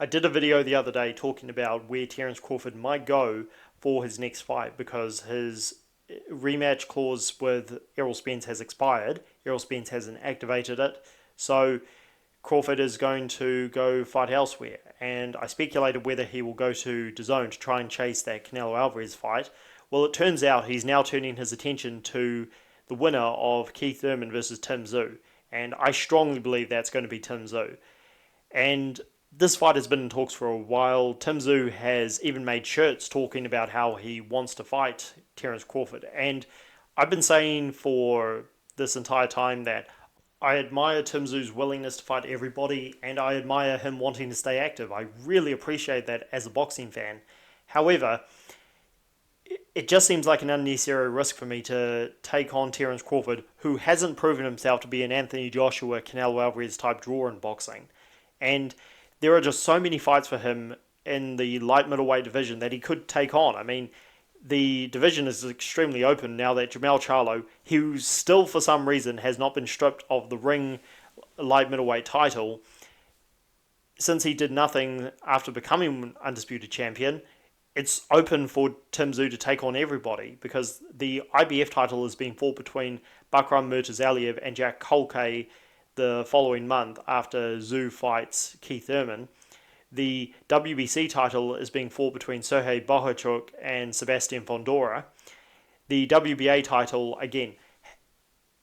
I did a video the other day talking about where Terence Crawford might go for his next fight because his rematch clause with Errol Spence has expired. Errol Spence hasn't activated it. So Crawford is going to go fight elsewhere. And I speculated whether he will go to DAZN to try and chase that Canelo Alvarez fight. Well, it turns out he's now turning his attention to the winner of Keith Thurman versus Tszyu. And I strongly believe that's going to be Tszyu. And this fight has been in talks for a while. Tszyu has even made shirts talking about how he wants to fight Terence Crawford. And I've been saying for this entire time that I admire Tszyu's willingness to fight everybody, and I admire him wanting to stay active. I really appreciate that as a boxing fan. However, it just seems like an unnecessary risk for me to take on Terence Crawford, who hasn't proven himself to be an Anthony Joshua, Canelo Alvarez type draw in boxing. And there are just so many fights for him in the light middleweight division that he could take on. I mean, the division is extremely open now that Jermell Charlo, who still for some reason has not been stripped of the ring light middleweight title, since he did nothing after becoming undisputed champion, it's open for Tszyu to take on everybody because the IBF title is being fought between Bakram Murtazaliev and Jack Kolke the following month after Tszyu fights Keith Thurman. The WBC title is being fought between Sergey Bohachuk and Sebastian Fondora. The WBA title, again,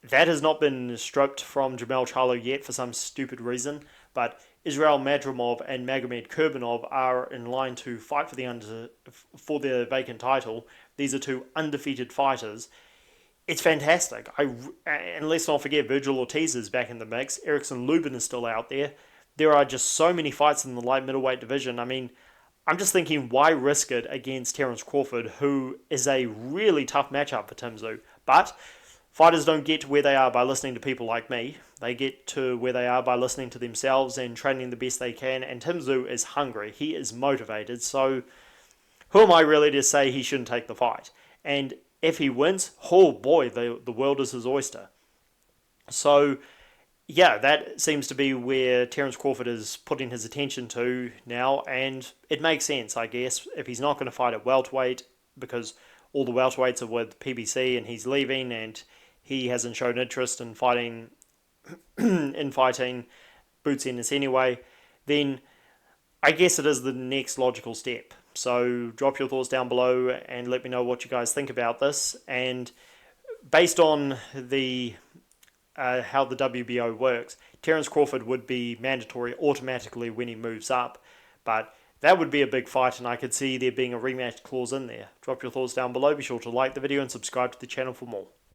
that has not been stripped from Jermell Charlo yet for some stupid reason, but Israel Madrimov and Magomed Kurbanov are in line to fight for the vacant title. These are two undefeated fighters. It's fantastic. And let's not forget Virgil Ortiz is back in the mix. Erickson Lubin is still out there. There are just so many fights in the light middleweight division. I mean, I'm just thinking, why risk it against Terence Crawford, who is a really tough matchup for Tszyu? But fighters don't get to where they are by listening to people like me. They get to where they are by listening to themselves and training the best they can. And Tszyu is hungry. He is motivated. So who am I really to say he shouldn't take the fight? And if he wins, oh boy, the world is his oyster. So yeah, that seems to be where Terence Crawford is putting his attention to now, and it makes sense, I guess, if he's not going to fight at welterweight, because all the welterweights are with PBC and he's leaving, and he hasn't shown interest in fighting Boots Ennis anyway, then I guess it is the next logical step. So drop your thoughts down below and let me know what you guys think about this, and based on the how the WBO works, Terence Crawford would be mandatory automatically when he moves up, but that would be a big fight and I could see there being a rematch clause in there. Drop your thoughts down below, be sure to like the video and subscribe to the channel for more.